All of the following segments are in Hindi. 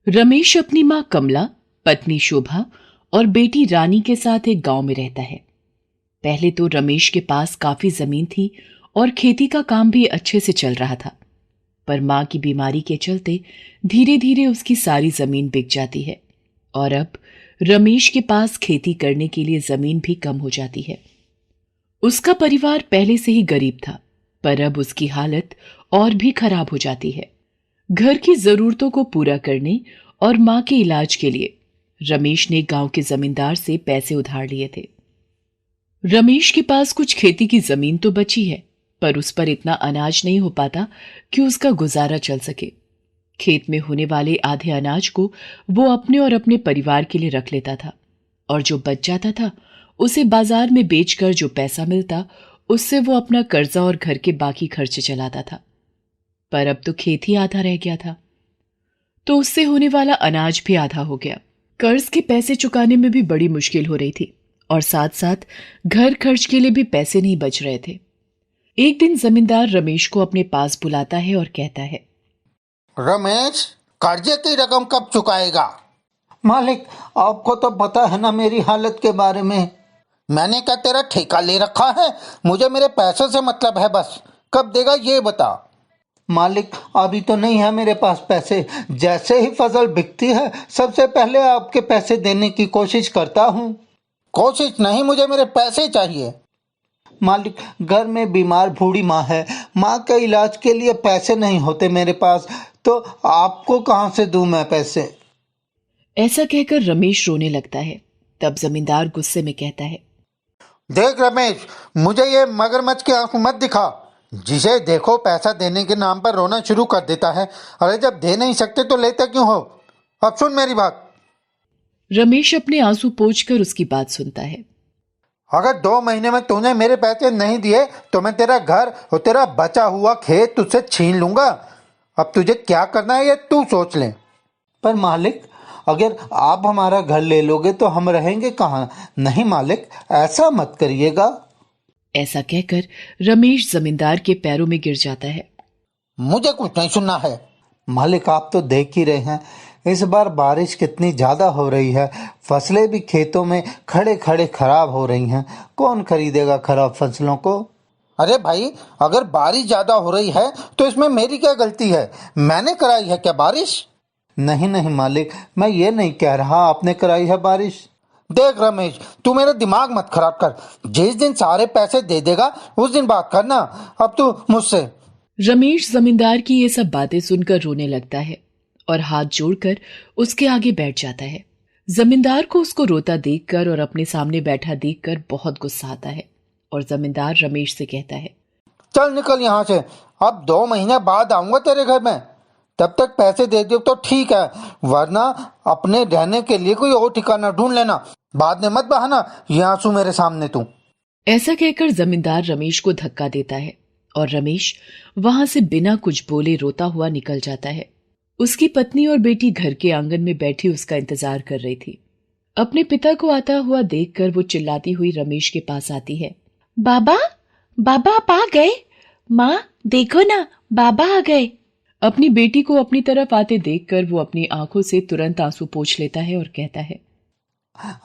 रमेश अपनी माँ कमला, पत्नी शोभा और बेटी रानी के साथ एक गांव में रहता है। पहले तो रमेश के पास काफी जमीन थी और खेती का काम भी अच्छे से चल रहा था। पर माँ की बीमारी के चलते धीरे धीरे उसकी सारी जमीन बिक जाती है और अब रमेश के पास खेती करने के लिए जमीन भी कम हो जाती है। उसका परिवार पहले से ही गरीब था, पर अब उसकी हालत और भी खराब हो जाती है। घर की जरूरतों को पूरा करने और मां के इलाज के लिए रमेश ने गांव के जमींदार से पैसे उधार लिए थे। रमेश के पास कुछ खेती की जमीन तो बची है, पर उस पर इतना अनाज नहीं हो पाता कि उसका गुजारा चल सके। खेत में होने वाले आधे अनाज को वो अपने और अपने परिवार के लिए रख लेता था और जो बच जाता था उसे बाजार में बेचकर जो पैसा मिलता उससे वो अपना कर्जा और घर के बाकी खर्चे चलाता था। पर अब तो खेत ही आधा रह गया था, तो उससे होने वाला अनाज भी आधा हो गया। कर्ज के पैसे चुकाने में भी बड़ी मुश्किल हो रही थी और साथ साथ घर खर्च के लिए भी पैसे नहीं बच रहे थे। एक दिन जमींदार रमेश को अपने पास बुलाता है और कहता है, रमेश, कर्जे की रकम कब चुकाएगा? मालिक, आपको तो पता है ना मेरी हालत के बारे में। मैंने क्या तेरा ठेका ले रखा है? मुझे मेरे पैसों से मतलब है बस। कब देगा ये बता। मालिक, अभी तो नहीं है मेरे पास पैसे। जैसे ही फसल बिकती है सबसे पहले आपके पैसे देने की कोशिश करता हूँ। कोशिश नहीं, मुझे मेरे पैसे चाहिए। मालिक, घर में बीमार बूढ़ी माँ है। माँ के इलाज के लिए पैसे नहीं होते मेरे पास, तो आपको कहाँ से दूँ मैं पैसे? ऐसा कहकर रमेश रोने लगता है। तब जमींदार गुस्से में कहता है, देख रमेश, मुझे ये मगरमच्छ की आंख मत दिखा। जिसे देखो पैसा देने के नाम पर रोना शुरू कर देता है। अरे जब दे नहीं सकते तो लेते क्यों हो? अब सुन मेरी बात। रमेश अपने आंसू पोंछकर उसकी बात सुनता है। अगर 2 महीने में तूने मेरे पैसे नहीं दिए तो मैं तेरा घर और तेरा बचा हुआ खेत तुझसे छीन लूंगा। अब तुझे क्या करना है ये तू सोच ले। पर मालिक, अगर आप हमारा घर ले लोगे तो हम रहेंगे कहाँ? नहीं मालिक, ऐसा मत करिएगा। ऐसा कहकर रमेश जमींदार के पैरों में गिर जाता है। मुझे कुछ नहीं सुनना है। मालिक, आप तो देख ही रहे हैं इस बार बारिश कितनी ज्यादा हो रही है। फसलें भी खेतों में खड़े खड़े खराब हो रही हैं। कौन खरीदेगा खराब फसलों को? अरे भाई, अगर बारिश ज्यादा हो रही है तो इसमें मेरी क्या गलती है? मैंने कराई है क्या बारिश? नहीं नहीं मालिक, मैं ये नहीं कह रहा आपने कराई है बारिश। देख रमेश, तू मेरा दिमाग मत खराब कर। जिस दिन सारे पैसे दे देगा उस दिन बात करना। अब तू मुझसे। रमेश जमींदार की ये सब बातें सुनकर रोने लगता है और हाथ जोड़कर उसके आगे बैठ जाता है। जमींदार को उसको रोता देखकर और अपने सामने बैठा देखकर बहुत गुस्सा आता है और जमींदार रमेश से कहता है, चल निकल यहाँ से। अब 2 महीने बाद आऊंगा तेरे घर में। तब तक पैसे दे दो तो ठीक है, वरना अपने रहने के लिए कोई और ठिकाना ढूंढ लेना। बाद में मत बहाना ये आंसू मेरे सामने तू। ऐसा कहकर जमींदार रमेश को धक्का देता है और रमेश वहां से बिना कुछ बोले रोता हुआ निकल जाता है। उसकी पत्नी और बेटी घर के आंगन में बैठी उसका इंतजार कर रही थी। अपने पिता को आता हुआ देखकर वो चिल्लाती हुई रमेश के पास आती है, बाबा, बाबा आप आ गए? माँ देखो ना, बाबा आ गए। अपनी बेटी को अपनी तरफ आते देखकर वो अपनी आंखों से तुरंत आंसू पोंछ लेता है और कहता है,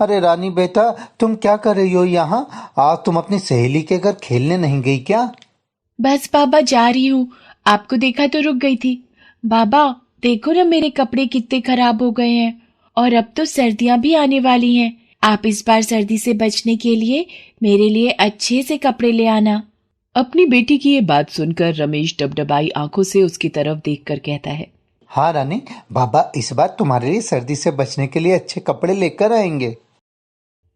अरे रानी बेटा, तुम क्या कर रही हो यहाँ? आज तुम अपनी सहेली के घर खेलने नहीं गई क्या? बस बाबा जा रही हूँ, आपको देखा तो रुक गई थी। बाबा देखो ना मेरे कपड़े कितने खराब हो गए हैं और अब तो सर्दियां भी आने वाली हैं। आप इस बार सर्दी से बचने के लिए मेरे लिए अच्छे से कपड़े ले आना। अपनी बेटी की ये बात सुनकर रमेश डबडबाई आंखों से उसकी तरफ देखकर कहता है, हाँ रानी, बाबा इस बार तुम्हारे लिए सर्दी से बचने के लिए अच्छे कपड़े लेकर आएंगे।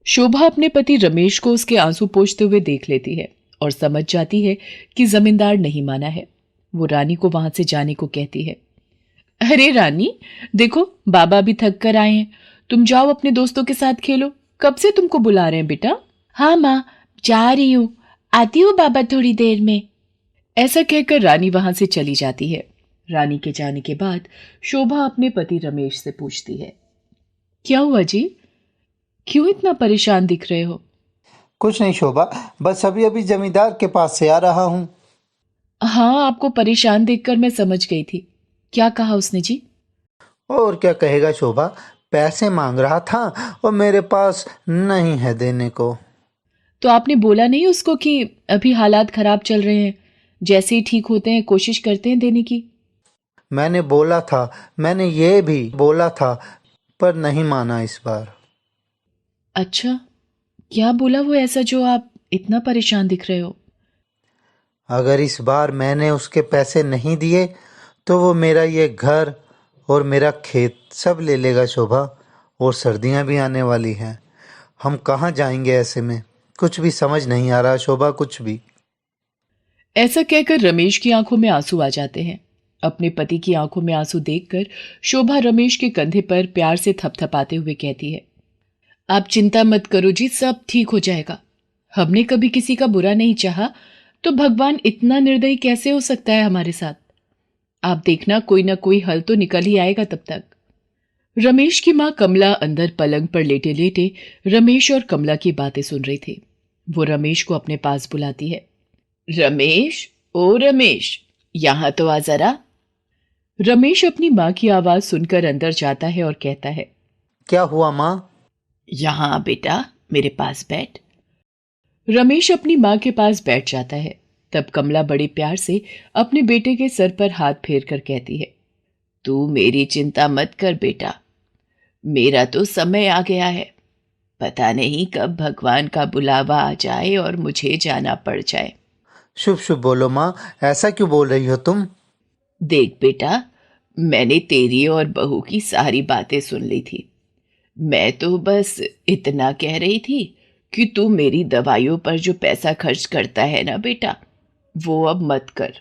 शोभा अपने पति रमेश को उसके आंसू पोंछते हुए देख लेती है और समझ जाती है कि जमींदार नहीं माना है। वो रानी को वहां से जाने को कहती है। अरे रानी, देखो बाबा भी थक कर आए हैं, तुम जाओ अपने दोस्तों के साथ खेलो। कब से तुमको बुला रहे हैं बेटा। हाँ माँ, जा रही हूँ, आती हूँ बाबा थोड़ी देर में। ऐसा कहकर रानी वहां से चली जाती है। रानी के जाने के बाद शोभा अपने पति रमेश से पूछती है, क्या हुआ जी, क्यों इतना परेशान दिख रहे हो? कुछ नहीं शोभा, बस अभी अभी जमींदार के पास से आ रहा हूँ। हाँ, आपको परेशान देखकर मैं समझ गई थी। क्या कहा उसने जी? और क्या कहेगा शोभा, पैसे मांग रहा था और मेरे पास नहीं है देने को। तो आपने बोला नहीं उसको कि अभी हालात खराब चल रहे हैं, जैसे ही ठीक होते हैं कोशिश करते हैं देने की? मैंने बोला था, मैंने ये भी बोला था, पर नहीं माना इस बार। अच्छा, क्या बोला वो ऐसा जो आप इतना परेशान दिख रहे हो? अगर इस बार मैंने उसके पैसे नहीं दिए तो वो मेरा ये घर और मेरा खेत सब ले लेगा शोभा। और सर्दियां भी आने वाली हैं, हम कहाँ जाएंगे ऐसे में? कुछ भी समझ नहीं आ रहा शोभा, कुछ भी। ऐसा कहकर रमेश की आंखों में आंसू आ जाते हैं। अपने पति की आंखों में आंसू देखकर शोभा रमेश के कंधे पर प्यार से थपथपाते हुए कहती है, आप चिंता मत करो जी, सब ठीक हो जाएगा। हमने कभी किसी का बुरा नहीं चाहा, तो भगवान इतना निर्दयी कैसे हो सकता है हमारे साथ? आप देखना, कोई ना कोई हल तो निकल ही आएगा तब तक। रमेश की मां कमला अंदर पलंग पर लेटे लेटे रमेश और कमला की बातें सुन रही थी। वो रमेश को अपने पास बुलाती है। रमेश, ओ रमेश, यहां तो आ जरा। रमेश अपनी मां की आवाज सुनकर अंदर जाता है और कहता है, क्या हुआ माँ? यहां आ बेटा, मेरे पास बैठ। रमेश अपनी मां के पास बैठ जाता है। तब कमला बड़े प्यार से अपने बेटे के सर पर हाथ फेर कर कहती है, तू मेरी चिंता मत कर बेटा, मेरा तो समय आ गया है। पता नहीं कब भगवान का बुलावा आ जाए और मुझे जाना पड़ जाए। शुभ शुभ बोलो माँ, ऐसा क्यों बोल रही हो तुम? देख बेटा, मैंने तेरी और बहू की सारी बातें सुन ली थी। मैं तो बस इतना कह रही थी कि तू मेरी दवाइयों पर जो पैसा खर्च करता है ना बेटा, वो अब मत कर।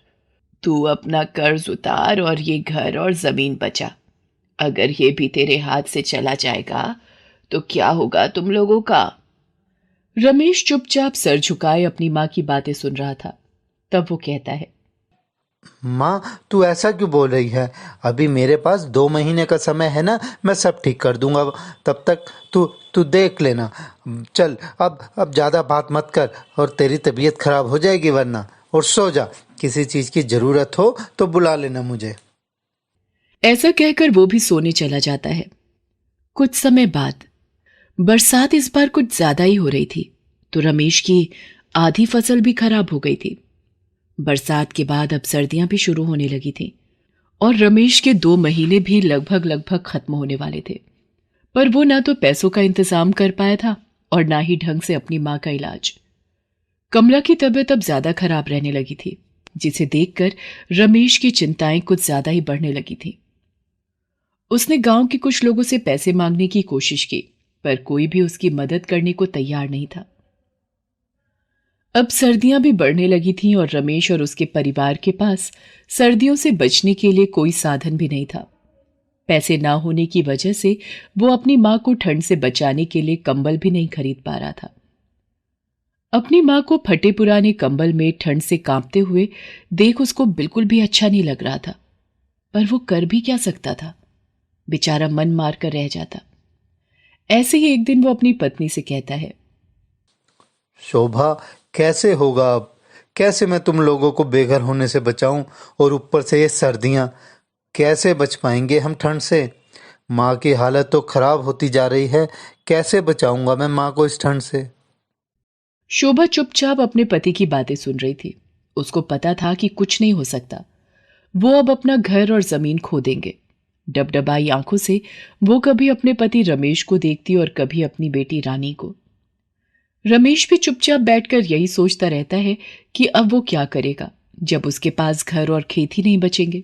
तू अपना कर्ज उतार और ये घर और जमीन बचा। अगर ये भी तेरे हाथ से चला जाएगा तो क्या होगा तुम लोगों का? रमेश चुपचाप सर झुकाए अपनी मां की बातें सुन रहा था। तब वो कहता है, माँ तू ऐसा क्यों बोल रही है? अभी मेरे पास 2 महीने का समय है ना, मैं सब ठीक कर दूंगा। तब तक तू तू देख लेना। चल अब ज़्यादा बात मत कर, और तेरी तबीयत खराब हो जाएगी वरना। और सो जा, किसी चीज़ की ज़रूरत हो तो बुला लेना मुझे। ऐसा कहकर वो भी सोने चला जाता है। कुछ समय बाद बरसात इस बार कुछ ज्यादा ही हो रही थी, तो रमेश की आधी फसल भी खराब हो गई थी। बरसात के बाद अब सर्दियां भी शुरू होने लगी थी और रमेश के 2 महीने भी लगभग खत्म होने वाले थे। पर वो ना तो पैसों का इंतजाम कर पाया था और ना ही ढंग से अपनी मां का इलाज। कमला की तबीयत अब ज्यादा खराब रहने लगी थी, जिसे देखकर रमेश की चिंताएं कुछ ज्यादा ही बढ़ने लगी थी। उसने गांव के कुछ लोगों से पैसे मांगने की कोशिश की, पर कोई भी उसकी मदद करने को तैयार नहीं था। अब सर्दियां भी बढ़ने लगी थीं और रमेश और उसके परिवार के पास सर्दियों से बचने के लिए कोई साधन भी नहीं था। पैसे ना होने की वजह से वो अपनी मां को ठंड से बचाने के लिए कंबल भी नहीं खरीद पा रहा था। अपनी मां को फटे पुराने कंबल में ठंड से कांपते हुए देख उसको बिल्कुल भी अच्छा नहीं लग रहा था, पर वो कर भी क्या सकता था? बेचारा मन मार कर रह जाता। ऐसे ही एक दिन वो अपनी पत्नी से कहता है, शोभा, कैसे होगा अब? कैसे मैं तुम लोगों को बेघर होने से बचाऊं? और ऊपर से ये सर्दियां, कैसे बच पाएंगे हम ठंड से? माँ की हालत तो खराब होती जा रही है, कैसे बचाऊंगा मैं माँ को इस ठंड से? शोभा चुपचाप अपने पति की बातें सुन रही थी। उसको पता था कि कुछ नहीं हो सकता। वो अब अपना घर और जमीन खो देंगे। डबडबाई आंखों से वो कभी अपने पति रमेश को देखती और कभी अपनी बेटी रानी को। रमेश भी चुपचाप बैठकर यही सोचता रहता है कि अब वो क्या करेगा जब उसके पास घर और खेत ही नहीं बचेंगे।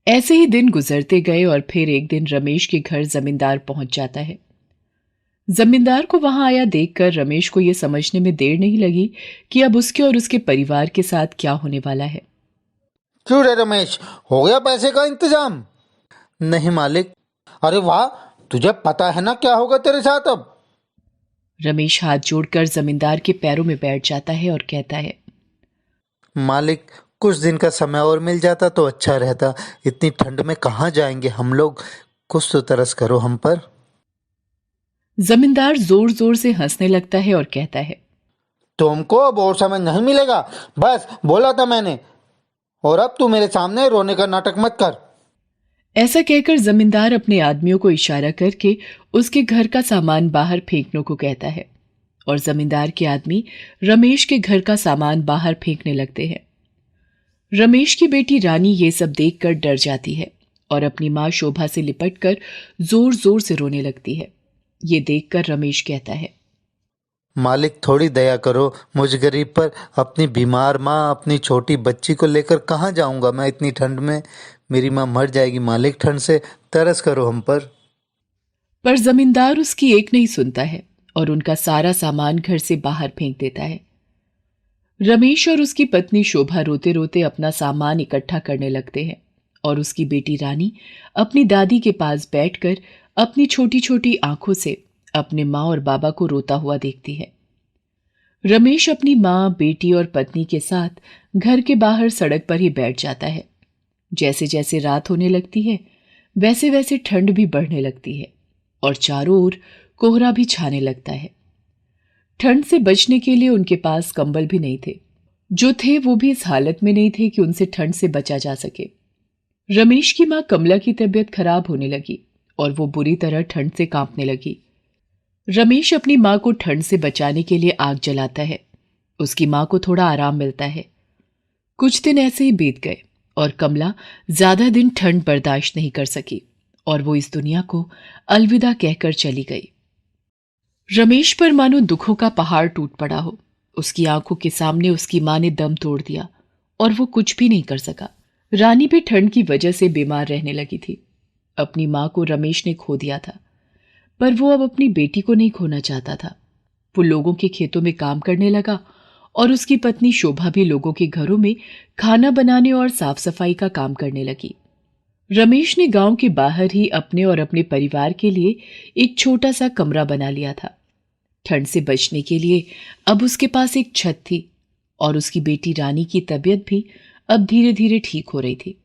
ऐसे ही दिन गुजरते गए और फिर एक दिन रमेश के घर जमींदार पहुंच जाता है। जमींदार को वहां आया देखकर रमेश को यह समझने में देर नहीं लगी कि अब उसके और उसके परिवार के साथ क्या होने वाला है। क्यों रे रमेश, हो गया पैसे का इंतजाम? नहीं मालिक। अरे वाह, तुझे पता है ना क्या होगा तेरे साथ अब? रमेश हाथ जोड़कर जमींदार के पैरों में बैठ जाता है और कहता है, मालिक, कुछ दिन का समय और मिल जाता तो अच्छा रहता। इतनी ठंड में कहाँ जाएंगे हम लोग? कुछ तो तरस करो हम पर। जमींदार जोर जोर से हंसने लगता है और कहता है, तुमको अब और समय नहीं मिलेगा, बस बोला था मैंने। और अब तू मेरे सामने रोने का नाटक मत कर। ऐसा कहकर जमींदार अपने आदमियों को इशारा करके उसके घर का सामान बाहर फेंकने को कहता है और जमींदार के आदमी रमेश के घर का सामान बाहर फेंकने लगते हैं। रमेश की बेटी रानी ये सब देखकर डर जाती है और अपनी माँ शोभा से लिपटकर जोर जोर से रोने लगती है। ये देखकर रमेश कहता है, मालिक थोड़ी दया करो मुझ गरीब पर। अपनी बीमार माँ, अपनी छोटी बच्ची को लेकर कहाँ जाऊंगा मैं इतनी ठंड में? मेरी माँ मर जाएगी मालिक ठंड से, तरस करो हम पर। पर जमींदार उसकी एक नहीं सुनता है और उनका सारा सामान घर से बाहर फेंक देता है। रमेश और उसकी पत्नी शोभा रोते रोते अपना सामान इकट्ठा करने लगते हैं और उसकी बेटी रानी अपनी दादी के पास बैठकर अपनी छोटी छोटी आंखों से अपने माँ और बाबा को रोता हुआ देखती है। रमेश अपनी माँ, बेटी और पत्नी के साथ घर के बाहर सड़क पर ही बैठ जाता है। जैसे जैसे रात होने लगती है वैसे वैसे ठंड भी बढ़ने लगती है और चारों ओर कोहरा भी छाने लगता है। ठंड से बचने के लिए उनके पास कंबल भी नहीं थे। जो थे वो भी इस हालत में नहीं थे कि उनसे ठंड से बचा जा सके। रमेश की माँ कमला की तबीयत खराब होने लगी और वो बुरी तरह ठंड से कांपने लगी। रमेश अपनी माँ को ठंड से बचाने के लिए आग जलाता है। उसकी माँ को थोड़ा आराम मिलता है। कुछ दिन ऐसे ही बीत गए और कमला ज्यादा दिन ठंड बर्दाश्त नहीं कर सकी और वो इस दुनिया को अलविदा कहकर चली गई। रमेश पर मानो दुखों का पहाड़ टूट पड़ा हो। उसकी आंखों के सामने उसकी माँ ने दम तोड़ दिया और वो कुछ भी नहीं कर सका। रानी भी ठंड की वजह से बीमार रहने लगी थी। अपनी माँ को रमेश ने खो दिया था, पर वो अब अपनी बेटी को नहीं खोना चाहता था। वो लोगों के खेतों में काम करने लगा और उसकी पत्नी शोभा भी लोगों के घरों में खाना बनाने और साफ सफाई का काम करने लगी। रमेश ने गांव के बाहर ही अपने और अपने परिवार के लिए एक छोटा सा कमरा बना लिया था। ठंड से बचने के लिए अब उसके पास एक छत थी और उसकी बेटी रानी की तबीयत भी अब धीरे धीरे ठीक हो रही थी।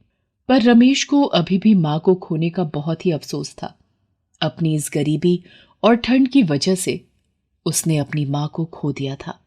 पर रमेश को अभी भी मां को खोने का बहुत ही अफसोस था। अपनी इस गरीबी और ठंड की वजह से उसने अपनी मां को खो दिया था।